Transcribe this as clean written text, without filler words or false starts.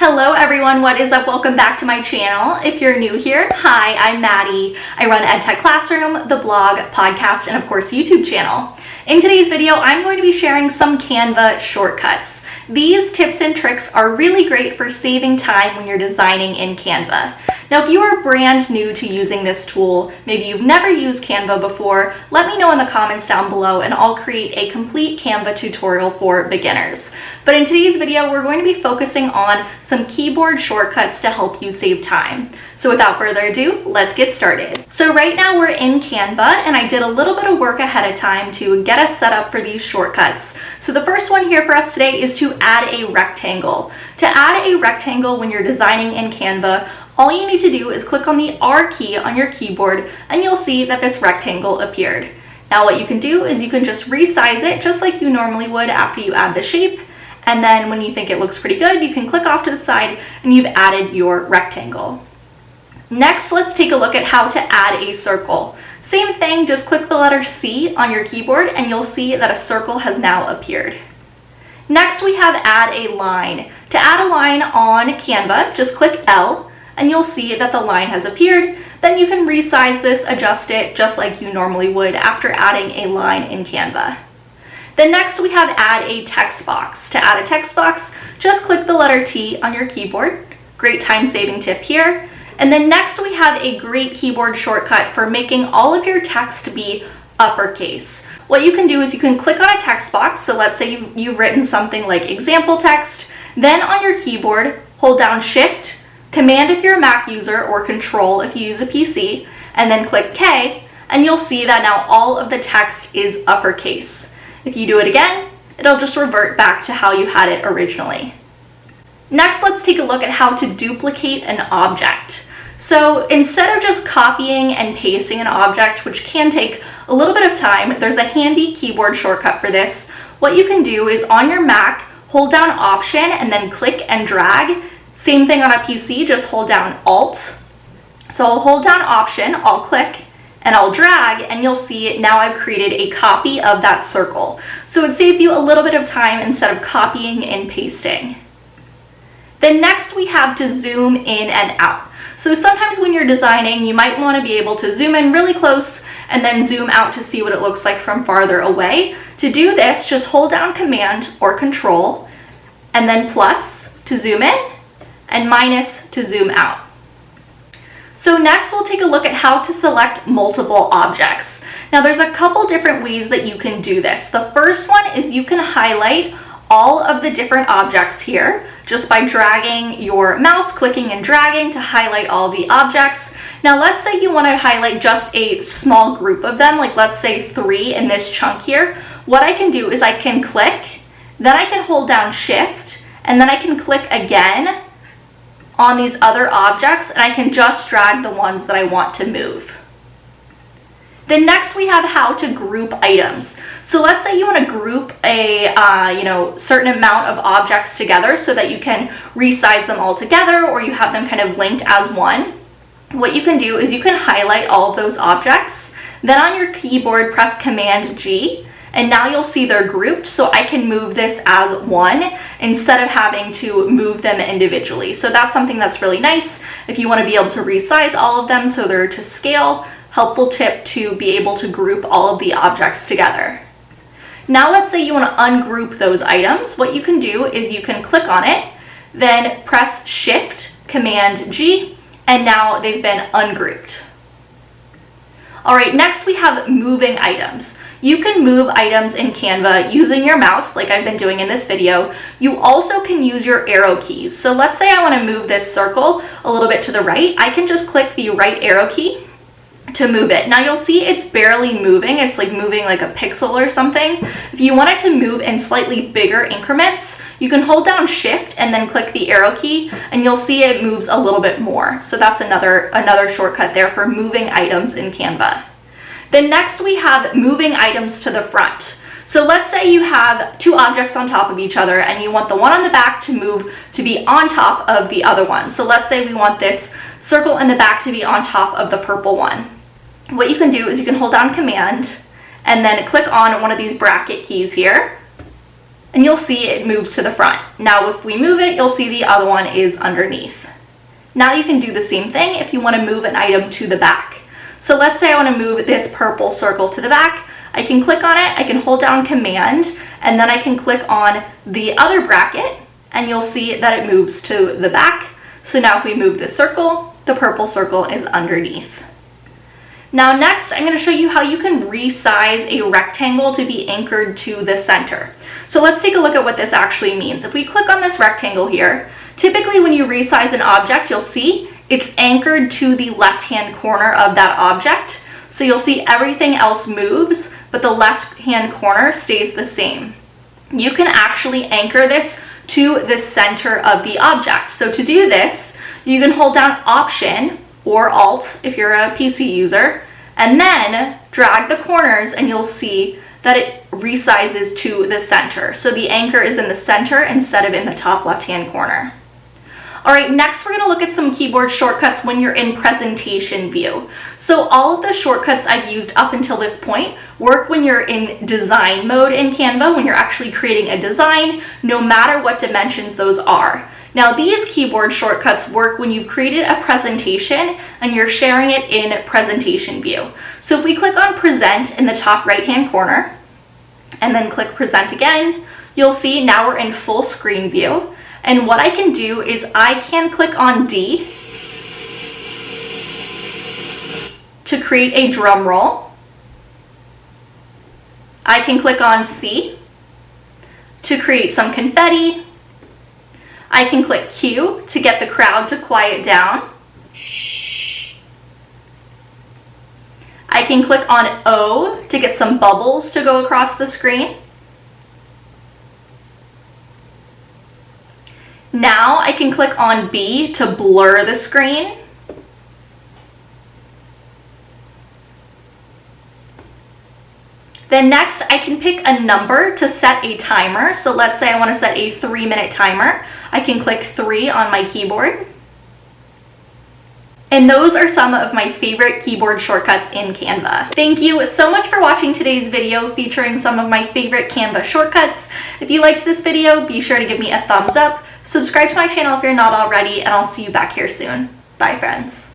Hello everyone, what is up? Welcome back to my channel. If you're new here, hi, I'm Maddie. I run EdTech Classroom, the blog, podcast, and of course YouTube channel. In today's video, I'm going to be sharing some Canva shortcuts. These tips and tricks are really great for saving time when you're designing in Canva. Now, if you are brand new to using this tool, maybe you've never used Canva before, let me know in the comments down below and I'll create a complete Canva tutorial for beginners. But in today's video, we're going to be focusing on some keyboard shortcuts to help you save time. So without further ado, let's get started. So right now we're in Canva and I did a little bit of work ahead of time to get us set up for these shortcuts. So the first one here for us today is to add a rectangle. To add a rectangle when you're designing in Canva, all you need to do is click on the R key on your keyboard and you'll see that this rectangle appeared. Now what you can do is you can just resize it just like you normally would after you add the shape. And then when you think it looks pretty good, you can click off to the side and you've added your rectangle. Next, let's take a look at how to add a circle. Same thing, just click the letter C on your keyboard and you'll see that a circle has now appeared. Next, we have add a line. To add a line on Canva, just click L and you'll see that the line has appeared. Then you can resize this, adjust it just like you normally would after adding a line in Canva. Then next we have add a text box. To add a text box, just click the letter T on your keyboard. Great time-saving tip here. And then next we have a great keyboard shortcut for making all of your text be uppercase. What you can do is you can click on a text box. So let's say you've written something like example text. Then on your keyboard, hold down Shift, Command if you're a Mac user, or Control if you use a PC, and then click K, and you'll see that now all of the text is uppercase. If you do it again, it'll just revert back to how you had it originally. Next, let's take a look at how to duplicate an object. So instead of just copying and pasting an object, which can take a little bit of time, there's a handy keyboard shortcut for this. What you can do is on your Mac, hold down Option and then click and drag. Same thing on a PC, just hold down Alt. So I'll hold down Option, I'll click, and I'll drag, and you'll see now I've created a copy of that circle. So it saves you a little bit of time instead of copying and pasting. Then next we have to zoom in and out. So sometimes when you're designing, you might want to be able to zoom in really close and then zoom out to see what it looks like from farther away. To do this, just hold down Command or Control, and then plus to zoom in, and minus to zoom out. So next we'll take a look at how to select multiple objects. Now there's a couple different ways that you can do this. The first one is you can highlight all of the different objects here just by dragging your mouse, clicking and dragging to highlight all the objects. Now let's say you want to highlight just a small group of them, like let's say 3 in this chunk here. What I can do is I can click, then I can hold down Shift, and then I can click again on these other objects and I can just drag the ones that I want to move. Then next we have how to group items. So let's say you want to group a certain amount of objects together so that you can resize them all together or you have them kind of linked as one. What you can do is you can highlight all of those objects. Then on your keyboard, press Command G. And now you'll see they're grouped, so I can move this as one instead of having to move them individually. So that's something that's really nice if you want to be able to resize all of them so they're to scale. Helpful tip to be able to group all of the objects together. Now let's say you want to ungroup those items. What you can do is you can click on it, then press Shift, Command G, and now they've been ungrouped. All right, next we have moving items. You can move items in Canva using your mouse, like I've been doing in this video. You also can use your arrow keys. So let's say I want to move this circle a little bit to the right. I can just click the right arrow key to move it. Now you'll see it's barely moving. It's like moving like a pixel or something. If you want it to move in slightly bigger increments, you can hold down Shift and then click the arrow key and you'll see it moves a little bit more. So that's another shortcut there for moving items in Canva. Then next we have moving items to the front. So let's say you have 2 objects on top of each other and you want the one on the back to move to be on top of the other one. So let's say we want this circle in the back to be on top of the purple one. What you can do is you can hold down Command and then click on one of these bracket keys here. and you'll see it moves to the front. Now if we move it, you'll see the other one is underneath. Now you can do the same thing if you want to move an item to the back. So let's say I want to move this purple circle to the back. I can click on it, I can hold down Command, and then I can click on the other bracket, and you'll see that it moves to the back. So now if we move this circle, the purple circle is underneath. Now next, I'm going to show you how you can resize a rectangle to be anchored to the center. So let's take a look at what this actually means. If we click on this rectangle here, typically when you resize an object, you'll see it's anchored to the left-hand corner of that object. So you'll see everything else moves, but the left-hand corner stays the same. You can actually anchor this to the center of the object. So to do this, you can hold down Option or Alt if you're a PC user, and then drag the corners and you'll see that it resizes to the center. So the anchor is in the center instead of in the top left-hand corner. All right, next we're gonna look at some keyboard shortcuts when you're in presentation view. So all of the shortcuts I've used up until this point work when you're in design mode in Canva, when you're actually creating a design, no matter what dimensions those are. Now these keyboard shortcuts work when you've created a presentation and you're sharing it in presentation view. So if we click on Present in the top right-hand corner and then click Present again, you'll see now we're in full screen view. And what I can do is I can click on D to create a drum roll. I can click on C to create some confetti. I can click Q to get the crowd to quiet down. I can click on O to get some bubbles to go across the screen. Now I can click on B to blur the screen. Then next I can pick a number to set a timer. So let's say I want to set a 3-minute timer. I can click 3 on my keyboard. And those are some of my favorite keyboard shortcuts in Canva. Thank you so much for watching today's video featuring some of my favorite Canva shortcuts. If you liked this video, be sure to give me a thumbs up. Subscribe to my channel if you're not already, and I'll see you back here soon. Bye, friends.